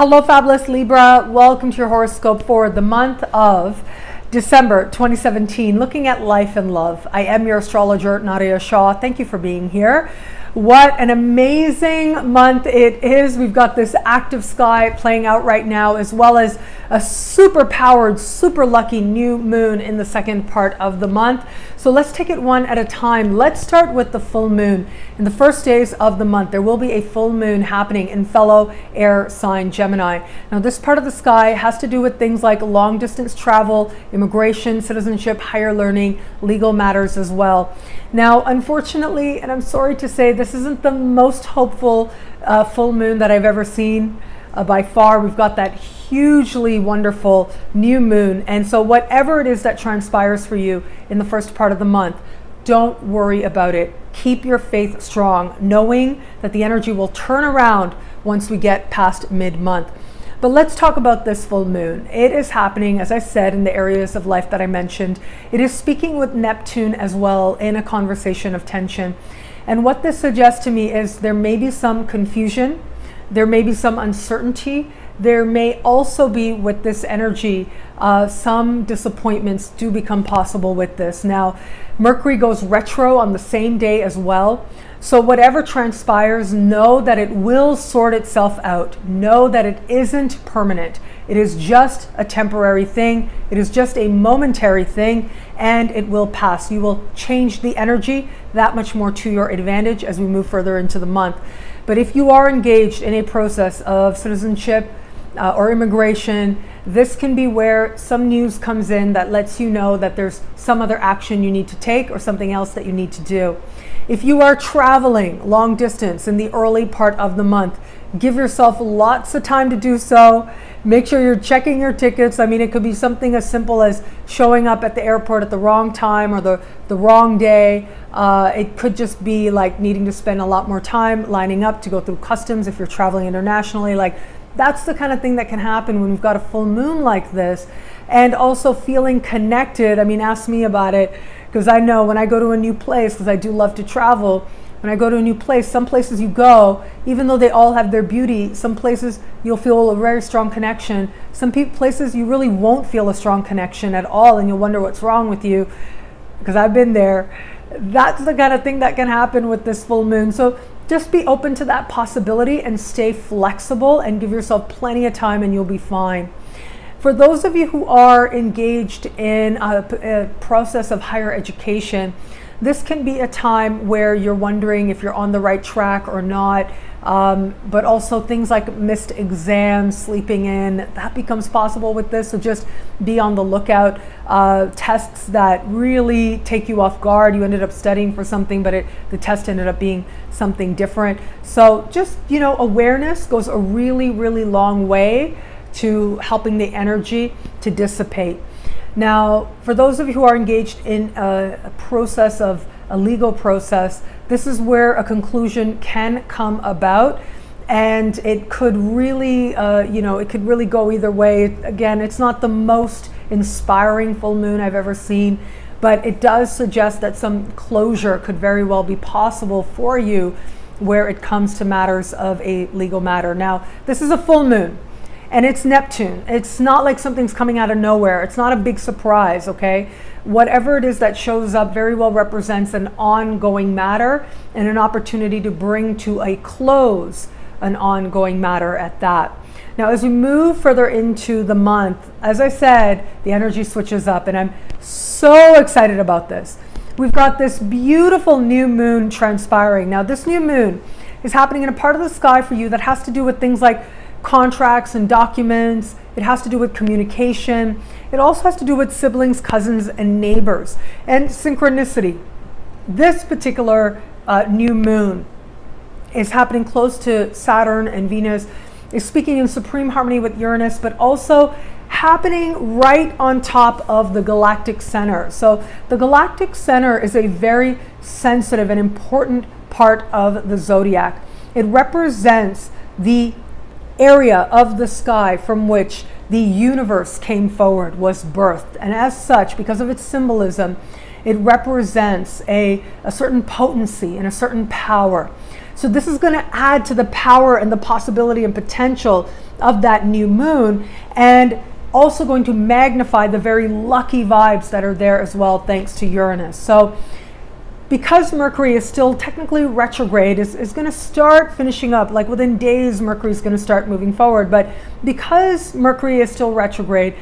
Hello, fabulous Libra. Welcome to your horoscope for the month of December 2017, looking at life and love. I am your astrologer, Nadiya Shah. Thank you for being here. What an amazing month it is. We've got this active sky playing out right now, as well as a super powered, super lucky new moon in the second part of the month. So let's take it one at a time. Let's start with the full moon. In the first days of the month, there will be a full moon happening in fellow air sign Gemini. Now, this part of the sky has to do with things like long distance travel, immigration, citizenship, higher learning, legal matters as well. Now, unfortunately, and I'm sorry to say, this isn't the most hopeful full moon that I've ever seen. By far, we've got that hugely wonderful new moon. And so whatever it is that transpires for you in the first part of the month, don't worry about it. Keep your faith strong, knowing that the energy will turn around once we get past mid-month. But let's talk about this full moon. It is happening, as I said, in the areas of life that I mentioned. It is speaking with Neptune as well in a conversation of tension. And what this suggests to me is there may be some confusion, there may be some uncertainty, there may also be, with this energy, some disappointments do become possible with this. Now, Mercury goes retro on the same day as well. So whatever transpires, know that it will sort itself out. Know that it isn't permanent. It is just a temporary thing. It is just a momentary thing, and it will pass. You will change the energy that much more to your advantage as we move further into the month. But if you are engaged in a process of citizenship or immigration, this can be where some news comes in that lets you know that there's some other action you need to take or something else that you need to do. If you are traveling long distance in the early part of the month, give yourself lots of time to do so. Make sure you're checking your tickets. I mean, it could be something as simple as showing up at the airport at the wrong time or the wrong day. It could just be like needing to spend a lot more time lining up to go through customs if you're traveling internationally. Like, that's the kind of thing that can happen when we've got a full moon like this. And also feeling connected. I mean, ask me about it, because I know when I go to a new place, because I do love to travel, when I go to a new place, some places you go, even though they all have their beauty, some places you'll feel a very strong connection. Some places you really won't feel a strong connection at all, and you'll wonder what's wrong with you, because I've been there. That's the kind of thing that can happen with this full moon. So just be open to that possibility and stay flexible and give yourself plenty of time, and you'll be fine. For those of you who are engaged in a process of higher education, this can be a time where you're wondering if you're on the right track or not, but also things like missed exams, sleeping in, that becomes possible with this. So just be on the lookout. Tests that really take you off guard. You ended up studying for something, but the test ended up being something different. So just, awareness goes a really, really long way to helping the energy to dissipate. Now, for those of you who are engaged in a process of a legal process, this is where a conclusion can come about, and it could really, it could really go either way. Again, it's not the most inspiring full moon I've ever seen, but it does suggest that some closure could very well be possible for you where it comes to matters of a legal matter. Now, this is a full moon. And it's Neptune. It's not like something's coming out of nowhere. It's not a big surprise, okay? Whatever it is that shows up very well represents an ongoing matter and an opportunity to bring to a close an ongoing matter at that. Now, as we move further into the month, as I said, the energy switches up, and I'm so excited about this. We've got this beautiful new moon transpiring. Now, this new moon is happening in a part of the sky for you that has to do with things like contracts and documents. It has to do with communication. It also has to do with siblings, cousins, and neighbors, and synchronicity. This particular new moon is happening close to Saturn and Venus, is speaking in supreme harmony with Uranus, but also happening right on top of the galactic center. So the galactic center is a very sensitive and important part of the zodiac. It represents the area of the sky from which the universe came forward, was birthed. And as such, because of its symbolism, it represents a certain potency and a certain power. So this is going to add to the power and the possibility and potential of that new moon, and also going to magnify the very lucky vibes that are there as well, thanks to Uranus. So because Mercury is still technically retrograde, is going to start finishing up, like within days, Mercury is going to start moving forward. But because Mercury is still retrograde,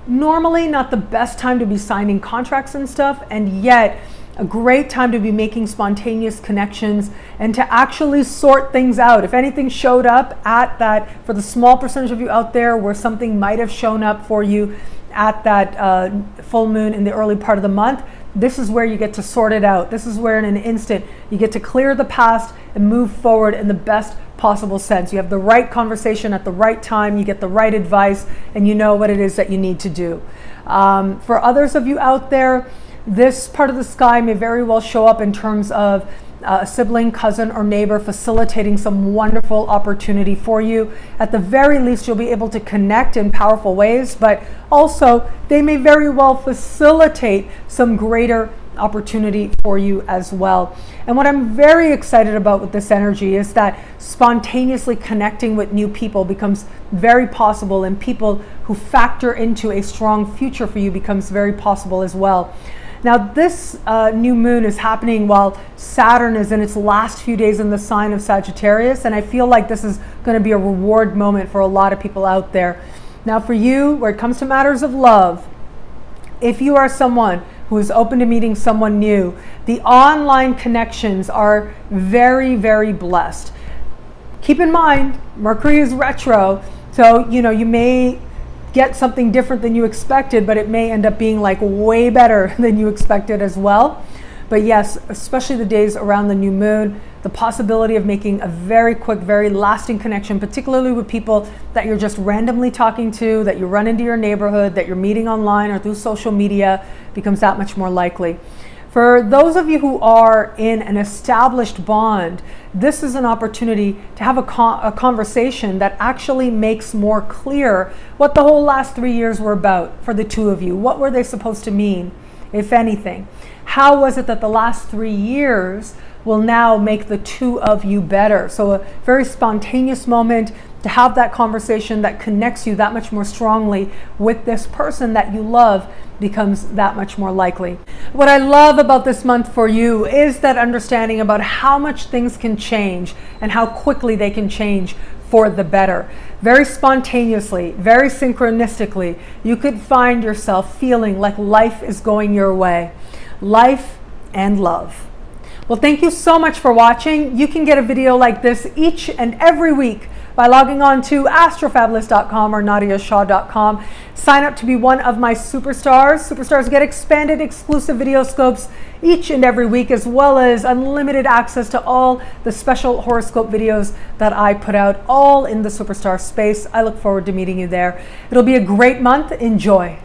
normally not the best time to be signing contracts and stuff, and yet a great time to be making spontaneous connections and to actually sort things out. If anything showed up at that, for the small percentage of you out there where something might have shown up for you at that full moon in the early part of the month, this is where you get to sort it out. This is where in an instant you get to clear the past and move forward in the best possible sense. You have the right conversation at the right time, you get the right advice, and you know what it is that you need to do. For others of you out there, this part of the sky may very well show up in terms of a sibling, cousin, or neighbor facilitating some wonderful opportunity for you. At the very least, you'll be able to connect in powerful ways, but also they may very well facilitate some greater opportunity for you as well. And what I'm very excited about with this energy is that spontaneously connecting with new people becomes very possible, and people who factor into a strong future for you becomes very possible as well. Now, this new moon is happening while Saturn is in its last few days in the sign of Sagittarius, and I feel like this is going to be a reward moment for a lot of people out there. Now, for you, where it comes to matters of love, if you are someone who is open to meeting someone new, the online connections are very, very blessed. Keep in mind, Mercury is retro, so you may get something different than you expected, but it may end up being like way better than you expected as well. But yes, especially the days around the new moon, the possibility of making a very quick, very lasting connection, particularly with people that you're just randomly talking to, that you run into your neighborhood, that you're meeting online or through social media, becomes that much more likely. For those of you who are in an established bond, this is an opportunity to have a conversation that actually makes more clear what the whole last 3 years were about for the two of you. What were they supposed to mean, if anything? How was it that the last 3 years will now make the two of you better? So a very spontaneous moment to have that conversation that connects you that much more strongly with this person that you love becomes that much more likely. What I love about this month for you is that understanding about how much things can change and how quickly they can change for the better. Very spontaneously, very synchronistically, you could find yourself feeling like life is going your way. Life and love. Well, thank you so much for watching. You can get a video like this each and every week by logging on to astrofabulous.com or nadiyashah.com. Sign up to be one of my superstars. Superstars get expanded exclusive video scopes each and every week, as well as unlimited access to all the special horoscope videos that I put out, all in the superstar space. I look forward to meeting you there. It'll be a great month. Enjoy.